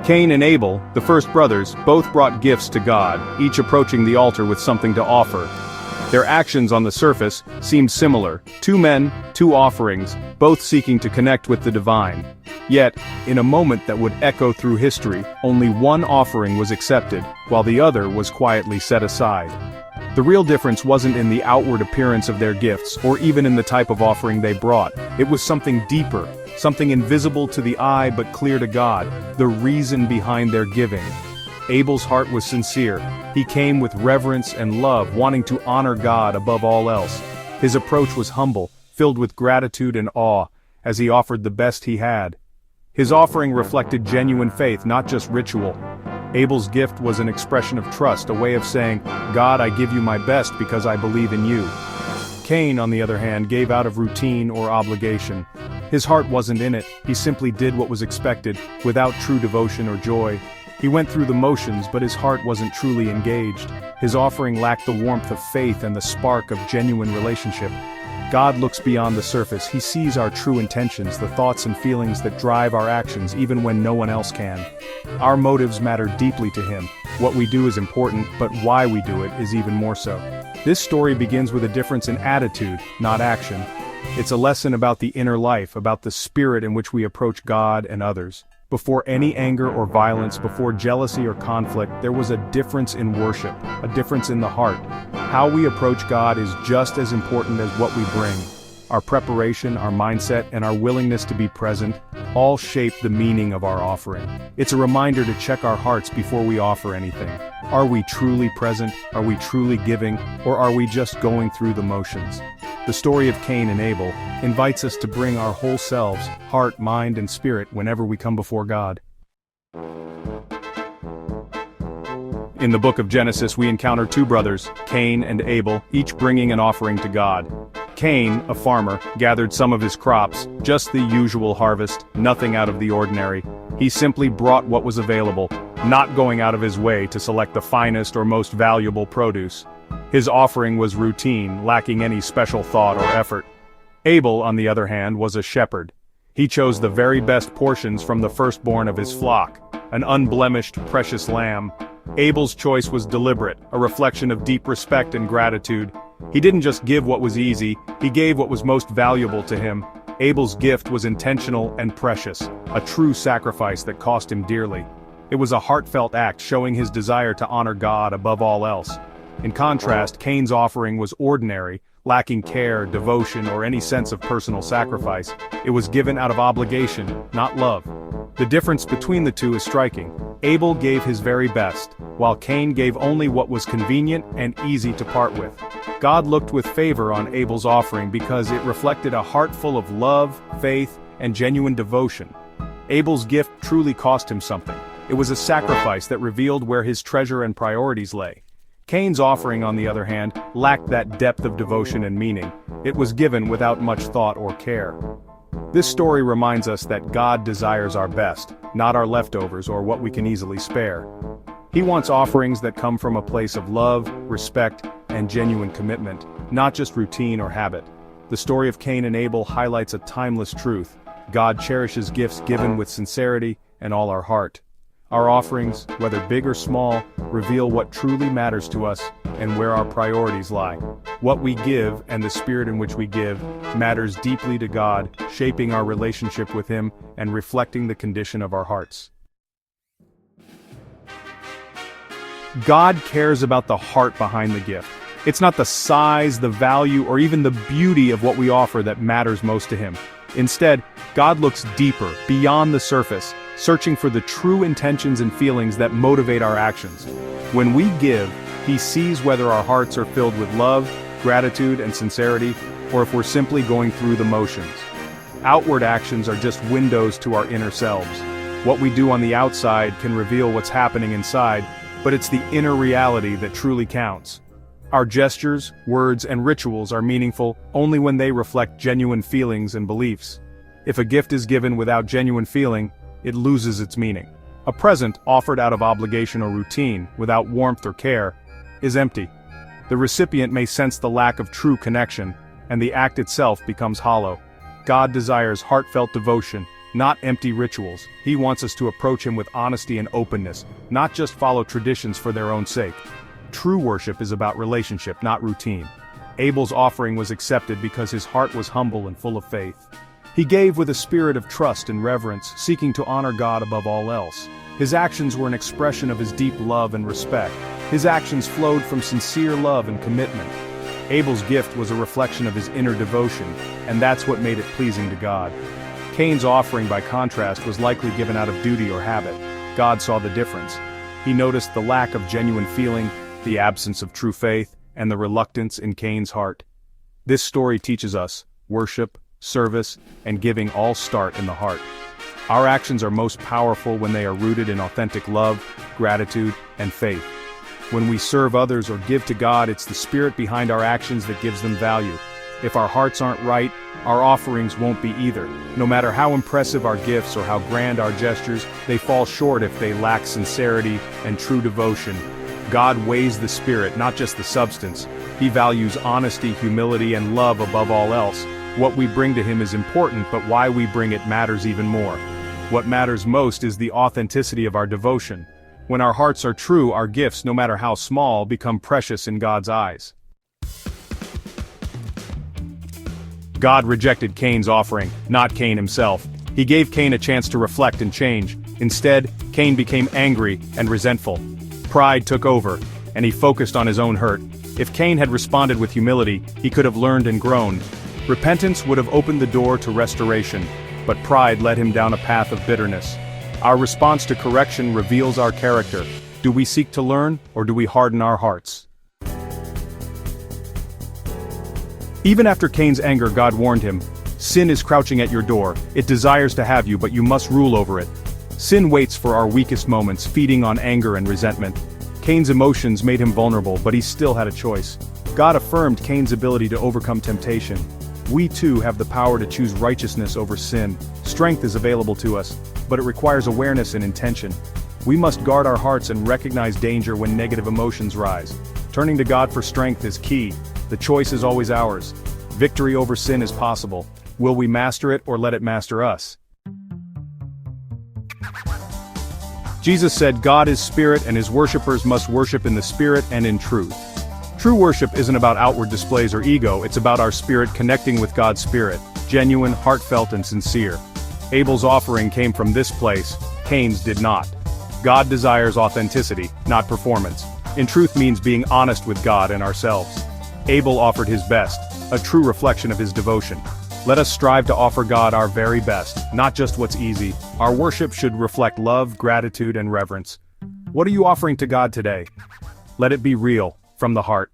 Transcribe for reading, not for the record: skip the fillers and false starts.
Cain and Abel, the first brothers, both brought gifts to God, each approaching the altar with something to offer. Their actions on the surface seemed similar: two men, two offerings, both seeking to connect with the divine. Yet, in a moment that would echo through history, only one offering was accepted, while the other was quietly set aside. The real difference wasn't in the outward appearance of their gifts, or even in the type of offering they brought. It was something deeper, something invisible to the eye but clear to God: the reason behind their giving. Abel's heart was sincere. He came with reverence and love, wanting to honor God above all else. His approach was humble, filled with gratitude and awe, as he offered the best he had. His offering reflected genuine faith, not just ritual. Abel's gift was an expression of trust, a way of saying, "God, I give you my best because I believe in you." Cain, on the other hand, gave out of routine or obligation. His heart wasn't in it, he simply did what was expected, without true devotion or joy. He went through the motions, but his heart wasn't truly engaged. His offering lacked the warmth of faith and the spark of genuine relationship. God looks beyond the surface. He sees our true intentions, the thoughts and feelings that drive our actions even when no one else can. Our motives matter deeply to him. What we do is important, but why we do it is even more so. This story begins with a difference in attitude, not action. It's a lesson about the inner life, about the spirit in which we approach God and others. Before any anger or violence, before jealousy or conflict, there was a difference in worship, a difference in the heart. How we approach God is just as important as what we bring. Our preparation, our mindset, and our willingness to be present all shape the meaning of our offering. It's a reminder to check our hearts before we offer anything. Are we truly present? Are we truly giving? Or are we just going through the motions? The story of Cain and Abel invites us to bring our whole selves, heart, mind, and spirit whenever we come before God. In the book of Genesis, we encounter two brothers, Cain and Abel, each bringing an offering to God. Cain, a farmer, gathered some of his crops, just the usual harvest, nothing out of the ordinary. He simply brought what was available, not going out of his way to select the finest or most valuable produce. His offering was routine, lacking any special thought or effort. Abel, on the other hand, was a shepherd. He chose the very best portions from the firstborn of his flock, an unblemished, precious lamb. Abel's choice was deliberate, a reflection of deep respect and gratitude. He didn't just give what was easy, he gave what was most valuable to him. Abel's gift was intentional and precious, a true sacrifice that cost him dearly. It was a heartfelt act showing his desire to honor God above all else. In contrast, Cain's offering was ordinary, lacking care, devotion, or any sense of personal sacrifice. It was given out of obligation, not love. The difference between the two is striking. Abel gave his very best, while Cain gave only what was convenient and easy to part with. God looked with favor on Abel's offering because it reflected a heart full of love, faith, and genuine devotion. Abel's gift truly cost him something. It was a sacrifice that revealed where his treasure and priorities lay. Cain's offering, on the other hand, lacked that depth of devotion and meaning. It was given without much thought or care. This story reminds us that God desires our best, not our leftovers or what we can easily spare. He wants offerings that come from a place of love, respect, and genuine commitment, not just routine or habit. The story of Cain and Abel highlights a timeless truth. God cherishes gifts given with sincerity and all our heart. Our offerings, whether big or small, reveal what truly matters to us and where our priorities lie. What we give and the spirit in which we give matters deeply to God, shaping our relationship with Him and reflecting the condition of our hearts. God cares about the heart behind the gift. It's not the size, the value, or even the beauty of what we offer that matters most to Him. Instead, God looks deeper, beyond the surface, searching for the true intentions and feelings that motivate our actions. When we give, He sees whether our hearts are filled with love, gratitude, and sincerity, or if we're simply going through the motions. Outward actions are just windows to our inner selves. What we do on the outside can reveal what's happening inside, but it's the inner reality that truly counts. Our gestures, words, and rituals are meaningful only when they reflect genuine feelings and beliefs. If a gift is given without genuine feeling, it loses its meaning. A present offered out of obligation or routine, without warmth or care, is empty. The recipient may sense the lack of true connection, and the act itself becomes hollow. God desires heartfelt devotion, not empty rituals. He wants us to approach him with honesty and openness, not just follow traditions for their own sake. True worship is about relationship, not routine. Abel's offering was accepted because his heart was humble and full of faith. He gave with a spirit of trust and reverence, seeking to honor God above all else. His actions were an expression of his deep love and respect. His actions flowed from sincere love and commitment. Abel's gift was a reflection of his inner devotion, and that's what made it pleasing to God. Cain's offering, by contrast, was likely given out of duty or habit. God saw the difference. He noticed the lack of genuine feeling, the absence of true faith, and the reluctance in Cain's heart. This story teaches us, worship, service, and giving all start in the heart. Our actions are most powerful when they are rooted in authentic love, gratitude, and faith. When we serve others or give to God, it's the spirit behind our actions that gives them value. If our hearts aren't right, our offerings won't be either. No matter how impressive our gifts or how grand our gestures, they fall short if they lack sincerity and true devotion. God weighs the spirit, not just the substance. He values honesty, humility, and love above all else. What we bring to him is important, but why we bring it matters even more. What matters most is the authenticity of our devotion. When our hearts are true, our gifts, no matter how small, become precious in God's eyes. God rejected Cain's offering, not Cain himself. He gave Cain a chance to reflect and change. Instead, Cain became angry and resentful. Pride took over, and he focused on his own hurt. If Cain had responded with humility, he could have learned and grown. Repentance would have opened the door to restoration, but pride led him down a path of bitterness. Our response to correction reveals our character. Do we seek to learn, or do we harden our hearts? Even after Cain's anger, God warned him, "Sin is crouching at your door. It desires to have you, but you must rule over it." Sin waits for our weakest moments, feeding on anger and resentment. Cain's emotions made him vulnerable, but he still had a choice. God affirmed Cain's ability to overcome temptation. We too have the power to choose righteousness over sin. Strength is available to us, but it requires awareness and intention. We must guard our hearts and recognize danger when negative emotions rise. Turning to God for strength is key. The choice is always ours. Victory over sin is possible. Will we master it or let it master us? Jesus said, "God is spirit, and his worshipers must worship in the spirit and in truth." True worship isn't about outward displays or ego, it's about our spirit connecting with God's spirit, genuine, heartfelt, and sincere. Abel's offering came from this place, Cain's did not. God desires authenticity, not performance. In truth means being honest with God and ourselves. Abel offered his best, a true reflection of his devotion. Let us strive to offer God our very best, not just what's easy. Our worship should reflect love, gratitude, and reverence. What are you offering to God today? Let it be real, from the heart.